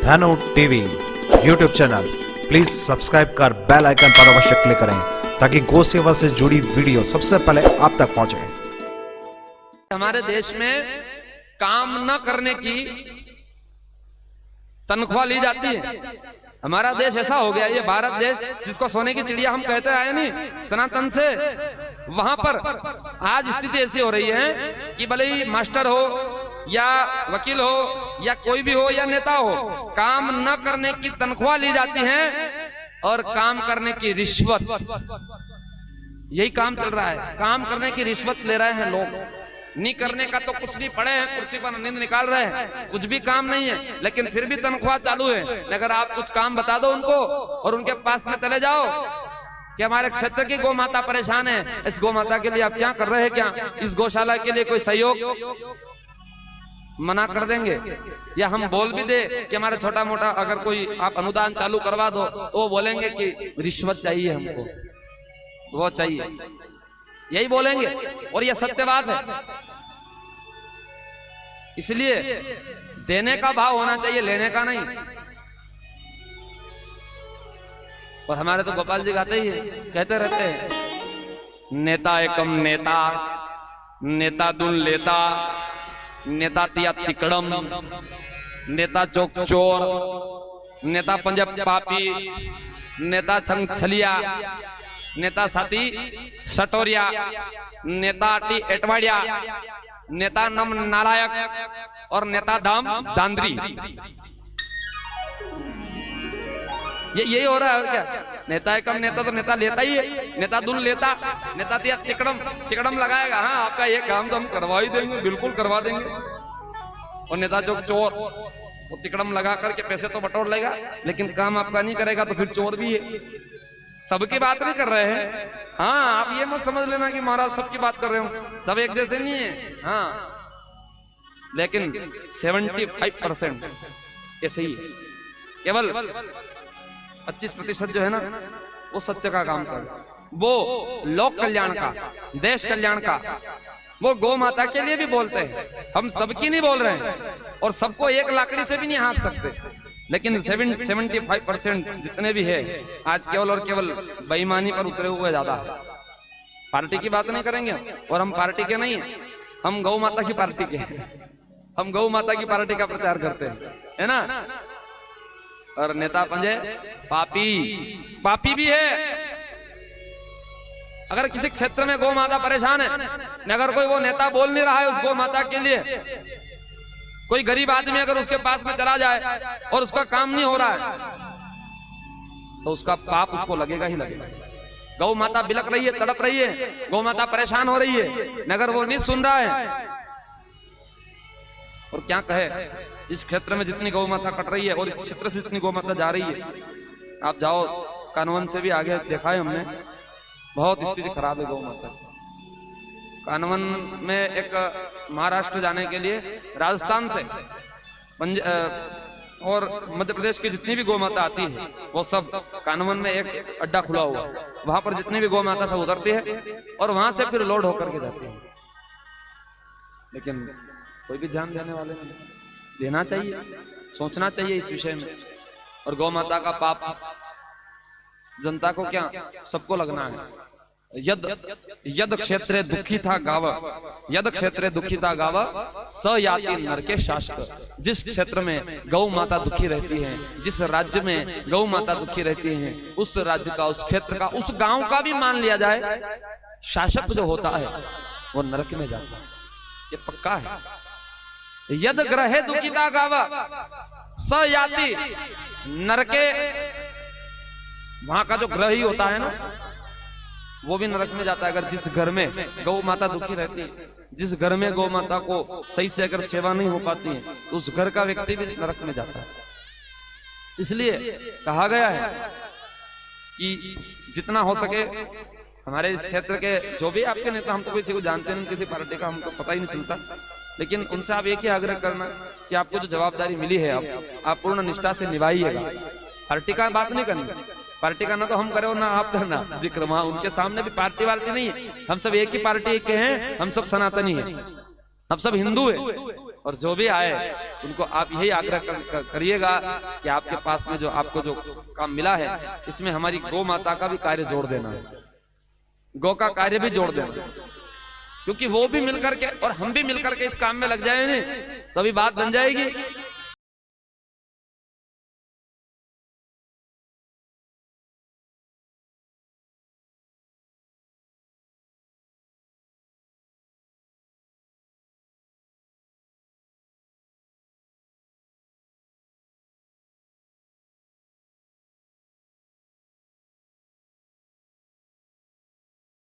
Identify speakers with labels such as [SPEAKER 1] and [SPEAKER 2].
[SPEAKER 1] धनु TV YouTube channel please subscribe कर bell icon पर अवश्य क्लिक करें ताकि गौ सेवा से जुड़ी वीडियो सबसे पहले आप तक पहुंचे।
[SPEAKER 2] हमारे देश में काम न करने की तनख्वाह ली जाती है। हमारा देश ऐसा हो गया, ये भारत देश जिसको सोने की चिड़िया हम कहते आए नहीं सनातन से, वहां पर आज स्थिति ऐसी हो रही है कि भले ही मास्टर हो या वकील हो या कोई भी हो या नेता हो, काम न करने की तनख्वाह ली जाती है और काम करने की रिश्वत, यही काम चल रहा है। काम करने की रिश्वत ले रहे हैं लोग, नहीं करने का तो कुछ नहीं, पड़े हैं कुर्सी पर नींद निकाल रहे हैं, कुछ भी काम नहीं है लेकिन फिर भी तनख्वाह चालू है। अगर आप कुछ काम बता दो उनको और उनके पास में चले जाओ कि हमारे क्षेत्र की गौ माता परेशान है, इस गौ माता के लिए आप क्या कर रहे हैं, क्या इस गौशाला के लिए कोई सहयोग, मना कर देंगे। या हम बोल भी दे कि हमारे छोटा मोटा अगर कोई आप अनुदान चालू करवा दो तो वो बोलेंगे कि रिश्वत चाहिए हमको, वो चाहिए, यही बोलेंगे और ये सत्य बात है। इसलिए देने का भाव होना चाहिए, लेने का नहीं। और हमारे तो गोपाल जी गाते ही है, कहते रहते हैं नेता एकम नेता, नेता दुन लेता, नेता तिया तिकड़म, नेता चौक चोर, नेता पंजाब पापी, नेता छंग छलिया, नेता साथी सटोरिया, नेता टी एटवाड़िया, नेता नम नालायक और नेता दाम दांद्री। यही हो रहा है क्या? नेता है कम, नेता तो नेता लेता ही है, नेता दुन लेता, नेता दिया तिकड़म, तिकड़म लगाएगा, हाँ आपका ये काम तो हम करवा ही देंगे, बिल्कुल करवा देंगे। और नेता जो चोर, वो तिकड़म लगा करके पैसे तो बटोर लेगा लेकिन काम आपका नहीं करेगा तो फिर चोर भी है। सबकी बात नहीं कर रहे हैं, हाँ आप ये मत समझ लेना कि महाराज सबकी बात कर रहे हो, सब एक जैसे नहीं है, हाँ लेकिन 75% ऐसे ही है। केवल 25% जो है ना वो सत्य का काम कर, वो लोक कल्याण का, देश कल्याण का, वो गौ माता के लिए भी बोलते हैं। हम सबकी नहीं बोल रहे हैं और सबको एक लाकड़ी से भी नहीं हाँक सकते, लेकिन 75% जितने भी है आज केवल और केवल बेईमानी पर उतरे हुए ज्यादा है। पार्टी की बात नहीं करेंगे और हम पार्टी के नहीं है, हम गौ माता की पार्टी के हैं, हम गौ माता की पार्टी का प्रचार करते हैं, है ना। और नेता पंजे पापी, पापी भी है। अगर किसी क्षेत्र में गौ माता परेशान है, अगर कोई वो नेता बोल नहीं रहा है उस गौ माता के लिए, कोई गरीब आदमी अगर उसके पास में चला जाए और उसका काम नहीं हो रहा है तो उसका पाप उसको लगेगा ही लगेगा। गौ माता बिलक रही है, तड़प रही है, गौ माता परेशान हो रही है, अगर वो नहीं सुन रहा है और क्या कहे, इस क्षेत्र में जितनी गौ माता कट रही है और इस क्षेत्र से जितनी गौ माता जा रही है, आप जाओ कानवन से भी आगे देखा है हमने, बहुत स्थिति खराब है गौ माता। कानवन में एक महाराष्ट्र जाने के लिए राजस्थान से और मध्य प्रदेश की जितनी भी गौ माता आती है वो सब कानवन में एक अड्डा खुला हुआ, वहां पर जितनी भी गौ माता सब उतरती है और वहां से फिर लोड होकर के जाती है। लेकिन कोई भी ध्यान देने वाले नहीं, देना चाहिए, सोचना चाहिए इस विषय में। और गौ माता का पाप जनता को क्या, सबको लगना है। यद यद क्षेत्रे दुखी था गाव, यद क्षेत्रे दुखी था गाव स याति नरके शासक। जिस क्षेत्र में गौ माता दुखी रहती है, जिस राज्य में गौ माता दुखी रहती है, उस राज्य का, उस क्षेत्र का, उस गांव का भी मान लिया जाए, शासक जो होता है वो नरक में जाता है, ये पक्का है। यद ग्रहे दुखिता गाव स याति नरके, वहां का जो ग्रह ही होता है ना वो भी नरक में जाता है। अगर जिस घर में गौ माता दुखी रहती है, जिस घर में गौ माता को सही से अगर सेवा नहीं हो पाती है तो उस घर का व्यक्ति भी नरक में जाता है। इसलिए कहा गया है कि जितना हो सके हमारे इस क्षेत्र के जो भी आपके नेता, हम तो किसी को जानते नहीं, किसी पार्टी का हमको पता ही नहीं चलता, लेकिन उनसे आप एक ही आग्रह करना कि आपको जो जवाबदारी मिली है आप पूर्ण निष्ठा से निभाइएगा। पार्टी का बात नहीं करनी, पार्टी का ना तो हम करो ना आप करना जिक्र, वहां उनके सामने भी पार्टी वार्टी नहीं है, हम सब एक ही पार्टी के हैं, हम सब सनातनी हैं, हम सब हिंदू हैं। और जो भी आए उनको आप यही आग्रह करिएगा कि आपके पास में जो आपको जो काम मिला है इसमें हमारी गौ माता का भी कार्य जोड़ देना है, गौ का कार्य भी जोड़ देना, क्योंकि वो भी मिलकर के और हम भी मिलकर के इस काम में लग जाएंगे तभी बात बन जाएगी।